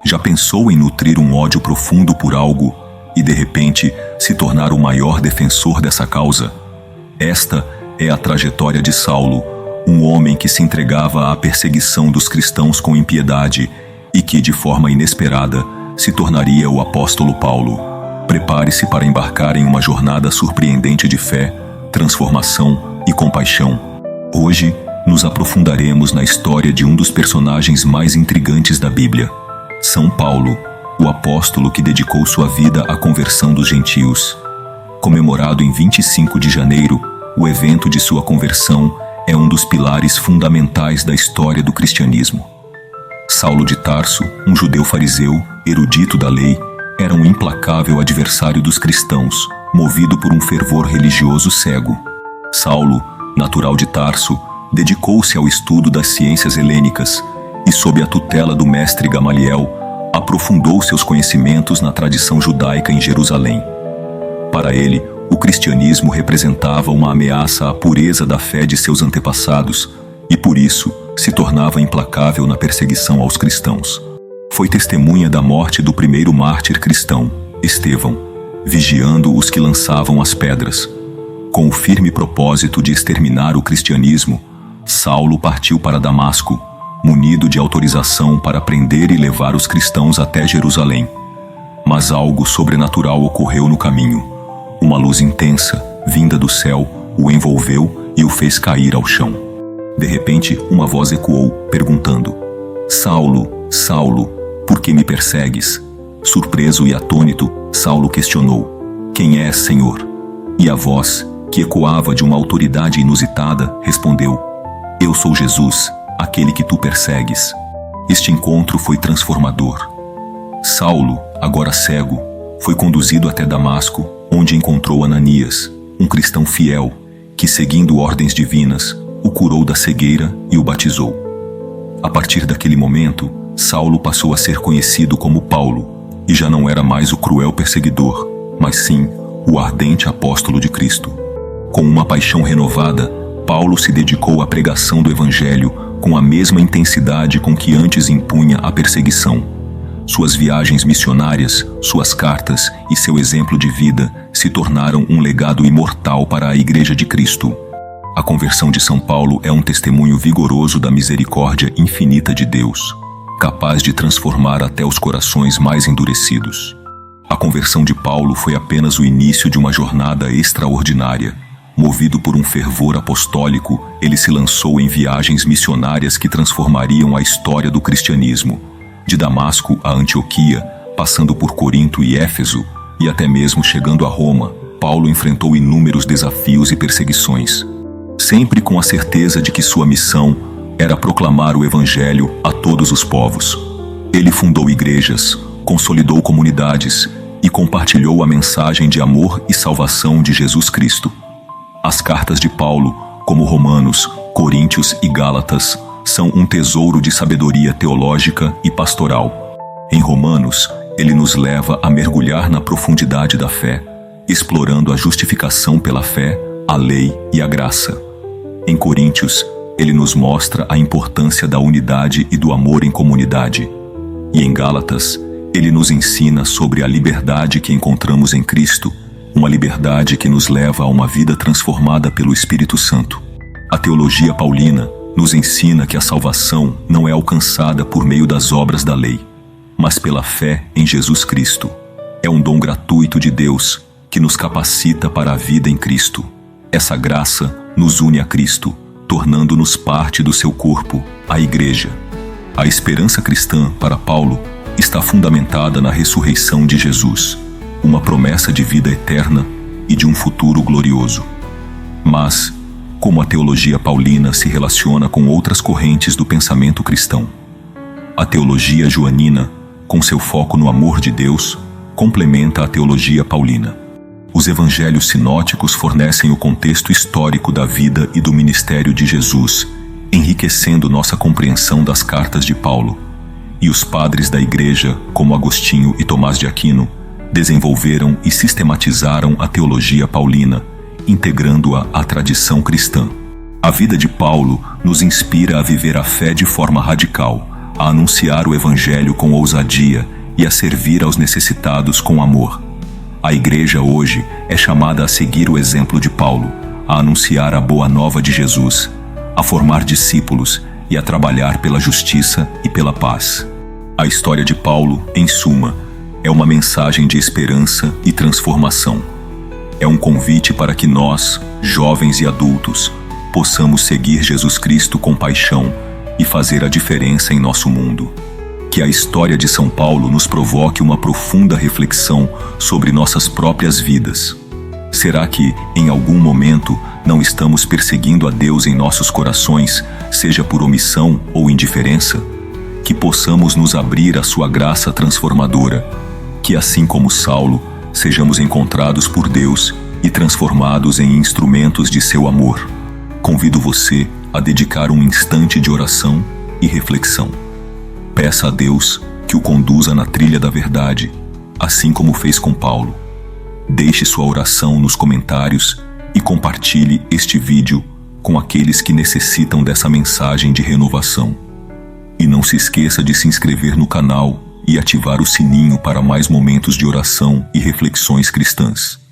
Já pensou em nutrir um ódio profundo por algo e, de repente, se tornar o maior defensor dessa causa? Esta é a trajetória de Saulo, um homem que se entregava à perseguição dos cristãos com impiedade e que, de forma inesperada, se tornaria o apóstolo Paulo. Prepare-se para embarcar em uma jornada surpreendente de fé, transformação e compaixão. Hoje, nos aprofundaremos na história de um dos personagens mais intrigantes da Bíblia, São Paulo, o apóstolo que dedicou sua vida à conversão dos gentios. Comemorado em 25 de janeiro, o evento de sua conversão é um dos pilares fundamentais da história do cristianismo. Saulo de Tarso, um judeu fariseu, erudito da lei, era um implacável adversário dos cristãos, movido por um fervor religioso cego. Saulo, natural de Tarso, dedicou-se ao estudo das ciências helênicas e, sob a tutela do mestre Gamaliel, aprofundou seus conhecimentos na tradição judaica em Jerusalém. Para ele, o cristianismo representava uma ameaça à pureza da fé de seus antepassados e, por isso, se tornava implacável na perseguição aos cristãos. Foi testemunha da morte do primeiro mártir cristão, Estevão, vigiando os que lançavam as pedras. Com o firme propósito de exterminar o cristianismo, Saulo partiu para Damasco, munido de autorização para prender e levar os cristãos até Jerusalém. Mas algo sobrenatural ocorreu no caminho. Uma luz intensa, vinda do céu, o envolveu e o fez cair ao chão. De repente, uma voz ecoou, perguntando: "Saulo, Saulo, por que me persegues?" Surpreso e atônito, Saulo questionou: "Quem és, Senhor?" E a voz, que ecoava de uma autoridade inusitada, respondeu: "Eu sou Jesus, aquele que tu persegues." Este encontro foi transformador. Saulo, agora cego, foi conduzido até Damasco, onde encontrou Ananias, um cristão fiel, que, seguindo ordens divinas, o curou da cegueira e o batizou. A partir daquele momento, Saulo passou a ser conhecido como Paulo, e já não era mais o cruel perseguidor, mas sim o ardente apóstolo de Cristo. Com uma paixão renovada, Paulo se dedicou à pregação do Evangelho com a mesma intensidade com que antes impunha a perseguição. Suas viagens missionárias, suas cartas e seu exemplo de vida se tornaram um legado imortal para a Igreja de Cristo. A conversão de São Paulo é um testemunho vigoroso da misericórdia infinita de Deus, capaz de transformar até os corações mais endurecidos. A conversão de Paulo foi apenas o início de uma jornada extraordinária. Movido por um fervor apostólico, ele se lançou em viagens missionárias que transformariam a história do cristianismo. De Damasco a Antioquia, passando por Corinto e Éfeso, e até mesmo chegando a Roma, Paulo enfrentou inúmeros desafios e perseguições, sempre com a certeza de que sua missão era proclamar o Evangelho a todos os povos. Ele fundou igrejas, consolidou comunidades e compartilhou a mensagem de amor e salvação de Jesus Cristo. As cartas de Paulo, como Romanos, Coríntios e Gálatas, são um tesouro de sabedoria teológica e pastoral. Em Romanos, ele nos leva a mergulhar na profundidade da fé, explorando a justificação pela fé, a lei e a graça. Em Coríntios, ele nos mostra a importância da unidade e do amor em comunidade. E em Gálatas, ele nos ensina sobre a liberdade que encontramos em Cristo, uma liberdade que nos leva a uma vida transformada pelo Espírito Santo. A teologia paulina nos ensina que a salvação não é alcançada por meio das obras da lei, mas pela fé em Jesus Cristo. É um dom gratuito de Deus que nos capacita para a vida em Cristo. Essa graça nos une a Cristo, tornando-nos parte do seu corpo, a Igreja. A esperança cristã, para Paulo, está fundamentada na ressurreição de Jesus, uma promessa de vida eterna e de um futuro glorioso. Mas, como a teologia paulina se relaciona com outras correntes do pensamento cristão? A teologia joanina, com seu foco no amor de Deus, complementa a teologia paulina. Os evangelhos sinóticos fornecem o contexto histórico da vida e do ministério de Jesus, enriquecendo nossa compreensão das cartas de Paulo. E os padres da Igreja, como Agostinho e Tomás de Aquino, desenvolveram e sistematizaram a teologia paulina, integrando-a à tradição cristã. A vida de Paulo nos inspira a viver a fé de forma radical, a anunciar o Evangelho com ousadia e a servir aos necessitados com amor. A igreja hoje é chamada a seguir o exemplo de Paulo, a anunciar a boa nova de Jesus, a formar discípulos e a trabalhar pela justiça e pela paz. A história de Paulo, em suma, é uma mensagem de esperança e transformação. É um convite para que nós, jovens e adultos, possamos seguir Jesus Cristo com paixão e fazer a diferença em nosso mundo. Que a história de São Paulo nos provoque uma profunda reflexão sobre nossas próprias vidas. Será que, em algum momento, não estamos perseguindo a Deus em nossos corações, seja por omissão ou indiferença? Que possamos nos abrir à sua graça transformadora. Que, assim como Saulo, sejamos encontrados por Deus e transformados em instrumentos de seu amor. Convido você a dedicar um instante de oração e reflexão. Peça a Deus que o conduza na trilha da verdade, assim como fez com Paulo. Deixe sua oração nos comentários e compartilhe este vídeo com aqueles que necessitam dessa mensagem de renovação. E não se esqueça de se inscrever no canal e ativar o sininho para mais momentos de oração e reflexões cristãs.